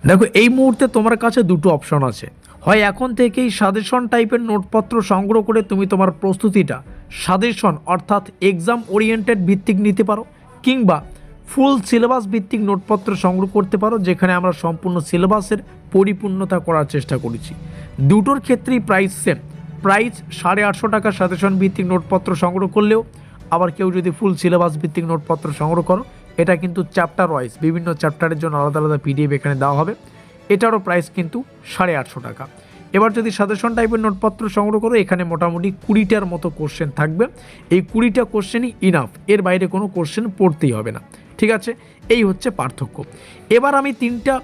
দেখো, এই মুহূর্তে তোমার কাছে দুটো অপশন আছে। হয় এখন থেকেই সাজেশন টাইপের নোটপত্র সংগ্রহ করে তুমি তোমার প্রস্তুতিটা সাজেশন অর্থাৎ এক্সাম ওরিয়েন্টেড ভিত্তিক নিতে পারো, কিংবা ফুল সিলেবাস ভিত্তিক নোটপত্র সংগ্রহ করতে পারো, যেখানে আমরা সম্পূর্ণ সিলেবাসের পরিপূর্ণতা করার চেষ্টা করেছি। দুটোর ক্ষেত্রেই প্রাইস সেম। প্রাইস 850 টাকা সাজেশন ভিত্তিক নোটপত্র সংগ্রহ করলেও, আবার কেউ যদি ফুল সিলেবাস ভিত্তিক নোটপত্র সংগ্রহ করো, এটা কিন্তু চ্যাপ্টার ওয়াইজ বিভিন্ন চ্যাপ্টারের জন্য আলাদা আলাদা পিডিএফ এখানে দেওয়া হবে। এটারও প্রাইস কিন্তু 850 টাকা। এবার যদি সাজেশন টাইপের নোটপত্র সংগ্রহ করো, এখানে মোটামুটি 20টার মতো কোশ্চেন থাকবে। এই 20টা কোশ্চেনই ইনাফ, এর বাইরে কোনো কোশ্চেন পড়তেই হবে না। ঠিক আছে, এই হচ্ছে পার্থক্য। এবার আমি 3টা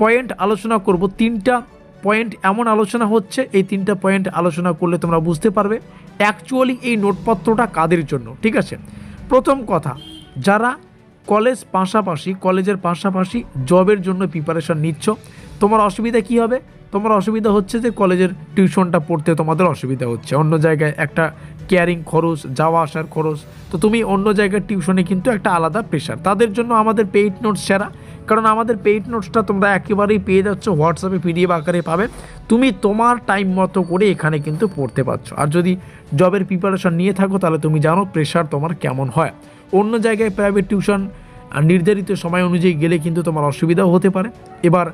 পয়েন্ট আলোচনা করব। 3টা পয়েন্ট এমন আলোচনা হচ্ছে, এই 3টা পয়েন্ট আলোচনা করলে তোমরা বুঝতে পারবে অ্যাকচুয়ালি এই নোটপত্রটা কাদের জন্য। ঠিক আছে, প্রথম কথা, যারা কলেজের পাশাপাশি জবের জন্য প্রিপারেশন নিচ্ছ, তোমার অসুবিধা কি হবে? তোমার অসুবিধা হচ্ছে যে কলেজের টিউশনটা পড়তে তোমাদের অসুবিধা হচ্ছে, অন্য জায়গায় একটা ক্যারিং খরচ, যাওয়া আসার খরচ, তো তুমি অন্য জায়গার টিউশনে কিন্তু একটা আলাদা প্রেশার। তাদের জন্য আমাদের পেইড নোটস সেরা, কারণ আমাদের পেইড নোটসটা তোমরা একেবারেই পেয়ে যাচ্ছ, হোয়াটসঅ্যাপে পিডিএফ আকারে পাবে। তুমি তোমার টাইম মতো করে এখানে কিন্তু পড়তে পারছো। আর যদি জবের প্রিপারেশন নিয়ে থাকো, তাহলে তুমি জানো প্রেশার তোমার কেমন হয়। অন্য জায়গায় প্রাইভেট টিউশন নির্ধারিত সময় অনুযায়ী গেলে কিন্তু তোমার অসুবিধাও হতে পারে। এবার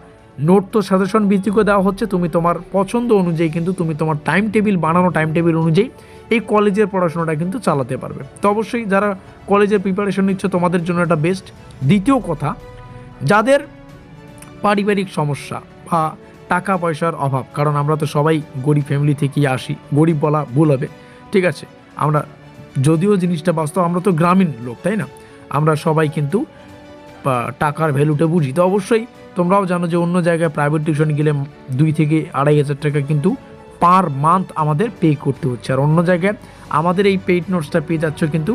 নোট তো সাজেশন ভিত্তিকও দেওয়া হচ্ছে, তুমি তোমার পছন্দ অনুযায়ী কিন্তু তুমি তোমার টাইম টেবিল বানানো টাইম টেবিল অনুযায়ী এই কলেজের পড়াশোনাটা কিন্তু চালাতে পারবে। তো অবশ্যই যারা কলেজের প্রিপারেশন নিচ্ছ তোমাদের জন্য এটা বেস্ট। দ্বিতীয় কথা, যাদের পারিবারিক সমস্যা বা টাকা পয়সার অভাব, কারণ আমরা তো সবাই গরিব ফ্যামিলি থেকেই আসি, গরিব বলা ভুল হবে। ঠিক আছে, আমরা যদিও জিনিসটা বাস্তব, আমরা তো গ্রামীণ লোক, তাই না? আমরা সবাই কিন্তু টাকার ভ্যালুটা বুঝি। তো অবশ্যই তোমরাও জানো যে অন্য জায়গায় প্রাইভেট টিউশন গেলে 2 থেকে 2,500 টাকা কিন্তু পার মান্থ আমাদের পে করতে হচ্ছে। আর অন্য জায়গায় আমাদের এই পেইড নোটসটা পেয়ে যাচ্ছ কিন্তু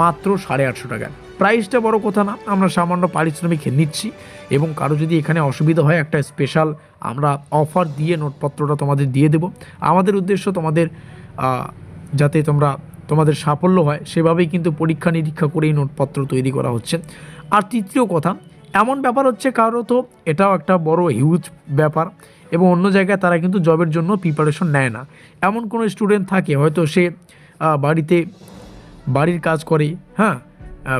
মাত্র 850 টাকা। প্রাইসটা বড় কথা না, আমরা সামান্য পারিশ্রমিক নিচ্ছি। এবং কারো যদি এখানে অসুবিধা হয়, একটা স্পেশাল আমরা অফার দিয়ে নোটপত্রটা তোমাদের দিয়ে দেব। আমাদের উদ্দেশ্য তোমাদের যাতে তোমাদের সাফল্য হয়, সেভাবেই কিন্তু পরীক্ষা নিরীক্ষা করেই নোটপত্র তৈরি করা হচ্ছে। আর তৃতীয় কথা, এমন ব্যাপার হচ্ছে, কারো তো এটাও একটা বড় হিউজ ব্যাপার, এবং অন্য জায়গায় তারা কিন্তু জবের জন্য প্রিপারেশন নেয় না। এমন কোনো স্টুডেন্ট থাকে, হয়তো সে বাড়ির কাজ করে, হ্যাঁ,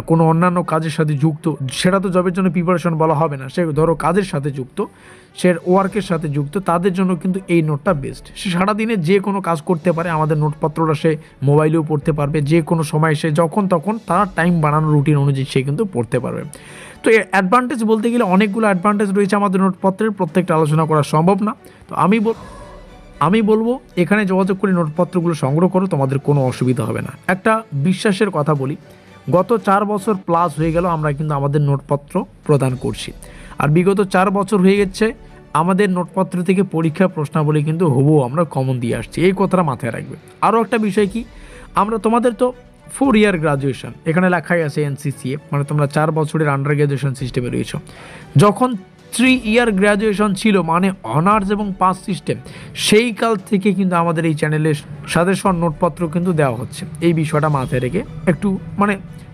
কোনো অন্যান্য কাজের সাথে যুক্ত, সেটা তো জবের জন্য প্রিপারেশন বলা হবে না। সে ধরো কাজের সাথে যুক্ত, সে ওয়ার্কের সাথে যুক্ত, তাদের জন্য কিন্তু এই নোটটা বেস্ট। সে সারাদিনে যে কোনো কাজ করতে পারে, আমাদের নোটপত্রটা সে মোবাইলেও পড়তে পারবে, যে কোনো সময় সে যখন তখন তার টাইম বানানো রুটিন অনুযায়ী সে কিন্তু পড়তে পারবে। তো এর অ্যাডভান্টেজ বলতে গেলে অনেকগুলো অ্যাডভান্টেজ রয়েছে আমাদের নোটপত্রের, প্রত্যেকটা আলোচনা করা সম্ভব না। তো আমি বলবো এখানে যোগাযোগ করে নোটপত্রগুলো সংগ্রহ করো, তোমাদের কোনো অসুবিধা হবে না। একটা বিশ্বাসের কথা বলি, গত 4 বছর প্লাস হয়ে গেল আমরা কিন্তু আমাদের নোটপত্র প্রদান করছি। আর বিগত 4 বছর হয়ে গেছে আমাদের নোটপত্র থেকে পরীক্ষা প্রশ্নাবলী কিন্তু হুবহু আমরা কমন দিয়ে আসছি, এই কথাটা মাথায় রাখবে। আরও একটা বিষয় কি, আমরা তোমাদের তো 4 ইয়ার গ্রাজুয়েশন, এখানে লেখাই আছে এনসিসিএ, মানে তোমরা 4 বছরের আন্ডার গ্রাজুয়েশন সিস্টেমে রয়েছ। যখন 3 ইয়ার গ্র্যাজুয়েশন ছিল, মানে অনার্স এবং পাস সিস্টেম, সেই কাল থেকে কিন্তু আমাদের এই চ্যানেলে সাজেশন নোটপত্র কিন্তু দেওয়া হচ্ছে। এই বিষয়টা মাথায় রেখে একটু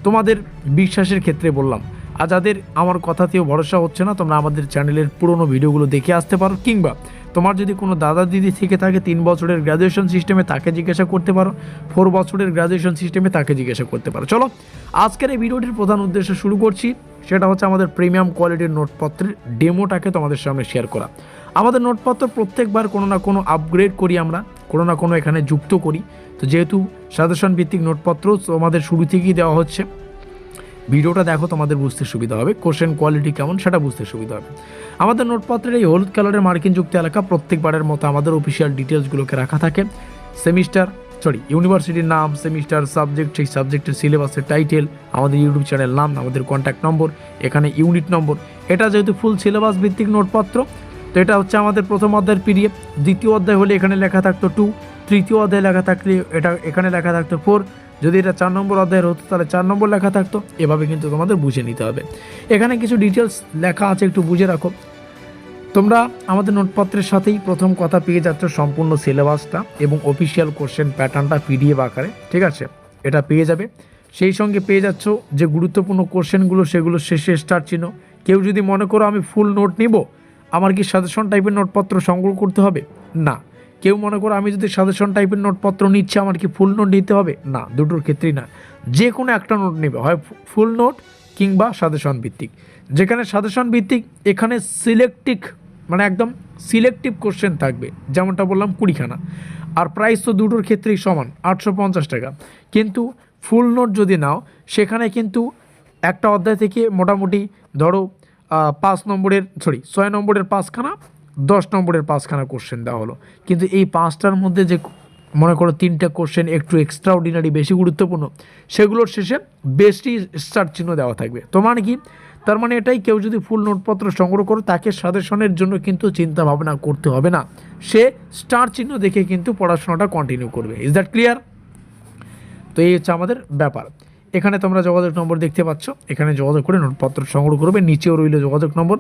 তোমাদের বিশ্বাসের ক্ষেত্রে বললাম। আর যাদের আমার কথাতেও ভরসা হচ্ছে না, তোমরা আমাদের চ্যানেলের পুরোনো ভিডিওগুলো দেখে আসতে পারো, কিংবা তোমার যদি কোনো দাদা দিদি থেকে থাকে 3 বছরের গ্র্যাজুয়েশন সিস্টেমে, তাকে জিজ্ঞাসা করতে পারো। 4 বছরের গ্র্যাজুয়েশন সিস্টেমে তাকে জিজ্ঞাসা করতে পারো। চলো, আজকের এই ভিডিওটির প্রধান উদ্দেশ্য শুরু করছি। সেটা হচ্ছে আমাদের প্রিমিয়াম কোয়ালিটির নোটপত্রের ডেমোটাকে তোমাদের সামনে শেয়ার করা। আমাদের নোটপত্র প্রত্যেকবার কোনো না কোনো আপগ্রেড করি, আমরা কোনো না কোনো এখানে যুক্ত করি। তো যেহেতু সাজেশন ভিত্তিক নোটপত্র তোমাদের শুরু থেকেই দেওয়া হচ্ছে, ভিডিওটা দেখো, তোমাদের বুঝতে সুবিধা হবে, কোশ্চেন কোয়ালিটি কেমন সেটা বুঝতে সুবিধা হবে। আমাদের নোটপত্রের এই হলুদ কালারের মার্কিনযুক্ত এলাকা প্রত্যেকবারের মতো আমাদের অফিসিয়াল ডিটেলসগুলোকে রাখা থাকে। ইউনিভার্সিটির নাম, সেমিস্টার, সাবজেক্ট, সেই সাবজেক্টের সিলেবাসের টাইটেল, আমাদের ইউটিউব চ্যানেল নাম, আমাদের কন্ট্যাক্ট নম্বর, এখানে ইউনিট নম্বর। এটা যেহেতু ফুল সিলেবাস ভিত্তিক নোটপত্র, তো এটা হচ্ছে আমাদের প্রথম অধ্যায়ের পিডিএফ। দ্বিতীয় অধ্যায় হলে এখানে লেখা থাকতো 2, তৃতীয় অধ্যায় লেখা থাকলে এখানে লেখা থাকতো 4, যদি এটা 4 নম্বর অধ্যায়ের হতো তাহলে 4 নম্বর লেখা থাকতো। এভাবে কিন্তু তোমাদের বুঝে নিতে হবে। এখানে কিছু ডিটেলস লেখা আছে, একটু বুঝে রাখো। তোমরা আমাদের নোটপত্রের সাথেই প্রথম কথা পেয়ে যাচ্ছ সম্পূর্ণ সিলেবাসটা এবং অফিসিয়াল কোশ্চেন প্যাটার্নটা পিডিএফ আকারে। ঠিক আছে, এটা পেয়ে যাবে। সেই সঙ্গে পেয়ে যাচ্ছ যে গুরুত্বপূর্ণ কোশ্চেনগুলো, সেগুলো শেষে স্টার চিহ্ন। কেউ যদি মনে করো আমি ফুল নোট নিব, আমার কি সাজেশন টাইপের নোটপত্র সংগ্রহ করতে হবে? না। কেউ মনে করো আমি যদি সাজেশন টাইপের নোটপত্র নিচ্ছি আমার কি ফুল নোট নিতে হবে? না, দুটোর ক্ষেত্রেই না। যে কোনো একটা নোট নেবে, হয় ফুল নোট কিংবা সাজেশন ভিত্তিক। যেখানে সাজেশন ভিত্তিক এখানে একদম সিলেক্টিভ কোশ্চেন থাকবে, যেমনটা বললাম 20খানা, আর প্রাইস তো দুটোর ক্ষেত্রেই সমান 850 টাকা। কিন্তু ফুল নোট যদি নাও সেখানে কিন্তু একটা অধ্যায় থেকে মোটামুটি ধরো 6 নম্বরের 5খানা, 10 নম্বরের 5খানা কোশ্চেন দেওয়া হলো। কিন্তু এই 5টার মধ্যে যে মনে করো 3টা কোশ্চেন একটু এক্সট্রাঅর্ডিনারি বেশি গুরুত্বপূর্ণ, সেগুলোর শেষে বেশি স্টার চিহ্ন দেওয়া থাকবে। তো মানে কি, তার মানে এটাই, কেউ যদি ফুল নোটপত্র সংগ্রহ করো তাকে সাজেশনের জন্য কিন্তু চিন্তা ভাবনা করতে হবে না, সে স্টার চিহ্ন দেখে কিন্তু পড়াশোনাটা কন্টিনিউ করবে। Is that clear? তো এই হচ্ছে আমাদের ব্যাপার। এখানে তোমরা যোগাযোগ নম্বর দেখতে পাচ্ছ, এখানে যোগাযোগ করে নোটপত্র সংগ্রহ করবে, নিচেও রইল যোগাযোগ নম্বর।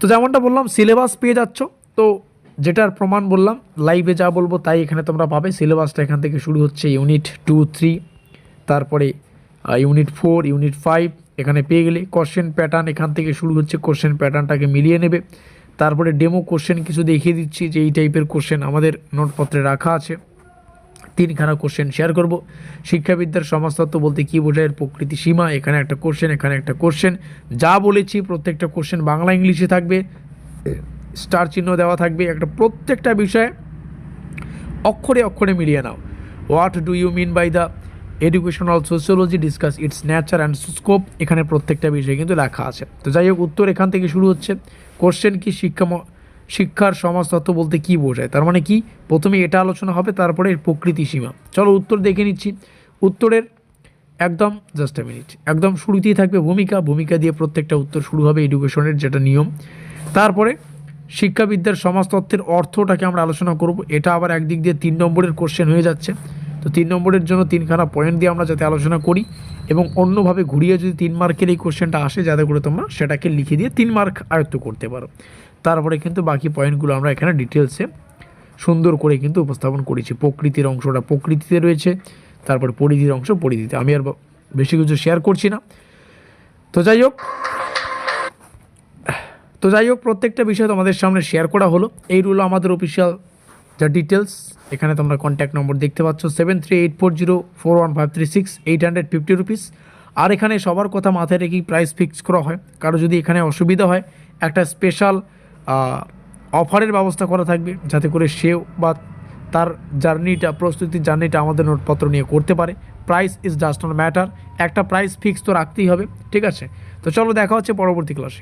তো যেমনটা বললাম সিলেবাস পেয়ে যাচ্ছ, তো যেটার প্রমাণ বললাম, লাইভে যা বলবো তাই এখানে তোমরা পাবে। সিলেবাসটা এখান থেকে শুরু হচ্ছে ইউনিট 2, 3, তারপরে ইউনিট 4, ইউনিট 5 এখানে পেয়ে গেলে। কোশ্চেন প্যাটার্ন এখান থেকে শুরু হচ্ছে, কোশ্চেন প্যাটার্নটাকে মিলিয়ে নেবে। তারপরে ডেমো কোশ্চেন কিছু দেখিয়ে দিচ্ছি যে এই টাইপের কোশ্চেন আমাদের নোটপত্রে রাখা আছে। 3খানা কোশ্চেন শেয়ার করব। শিক্ষাবিদ্যার সমাজতত্ত্ব বলতে কী বোঝায়, এর প্রকৃতি সীমা, এখানে একটা কোশ্চেন, এখানে একটা কোশ্চেন। যা বলেছি প্রত্যেকটা কোশ্চেন বাংলা ইংলিশে থাকবে, স্টার চিহ্ন দেওয়া থাকবে। একটা প্রত্যেকটা বিষয়ে অক্ষরে অক্ষরে মিলিয়ে নাও। What do you mean by the educational sociology, discuss its nature and scope, এখানে প্রত্যেকটা বিষয় কিন্তু লেখা আছে। তো যাই হোক, উত্তর এখান থেকে শুরু হচ্ছে। কোশ্চেন কি, শিক্ষার সমাজতত্ত্ব বলতে কী বোঝায়, তার মানে কি, প্রথমে এটা আলোচনা হবে, তারপরে এর প্রকৃতি সীমা। চলো উত্তর দেখে নিচ্ছি। উত্তরের একদম জাস্ট এ মিনিট, একদম শুরুতেই থাকবে ভূমিকা দিয়ে প্রত্যেকটা উত্তর শুরু হবে, এডুকেশনের যেটা নিয়ম। তারপরে শিক্ষাবিদ্যার সমাজতত্ত্বের অর্থটাকে আমরা আলোচনা করব। এটা আবার একদিক দিয়ে 3 নম্বরের কোশ্চেন হয়ে যাচ্ছে। তো 3 নম্বরের জন্য 3খানা পয়েন্ট দিয়ে আমরা যাতে আলোচনা করি, এবং অন্যভাবে ঘুরিয়ে যদি 3 মার্কের এই কোশ্চেনটা আসে, যাতে করে তোমরা সেটাকে লিখে দিয়ে 3 মার্ক আয়ত্ত করতে পারো। তারপরে কিন্তু বাকি পয়েন্টগুলো আমরা এখানে ডিটেলসে সুন্দর করে কিন্তু উপস্থাপন করেছি। প্রকৃতির অংশটা প্রকৃতিতে রয়েছে, তারপর পরিধির অংশ পরিধিতে। আমি আর বেশি কিছু শেয়ার করছি না। তো যাই হোক প্রত্যেকটা বিষয় তোমাদের সামনে শেয়ার করা হলো। এই রইল আমাদের অফিসিয়াল যা ডিটেলস। এখানে তোমরা কন্ট্যাক্ট নম্বর দেখতে পাচ্ছ 7384041536, 850 রুপিস। আর এখানে সবার কথা মাথায় রেখেই প্রাইস ফিক্স করা হয়। কারো যদি এখানে অসুবিধা হয়, একটা স্পেশাল অফারের ব্যবস্থা করা থাকবে, যাতে করে সেও বা তার প্রস্তুতির জার্নিটা আমাদের নোটপত্র নিয়ে করতে পারে। Price is just not matter, একটা প্রাইস ফিক্স তো রাখতেই হবে, ঠিক আছে? তো চলো দেখা হচ্ছে পরবর্তী ক্লাসে।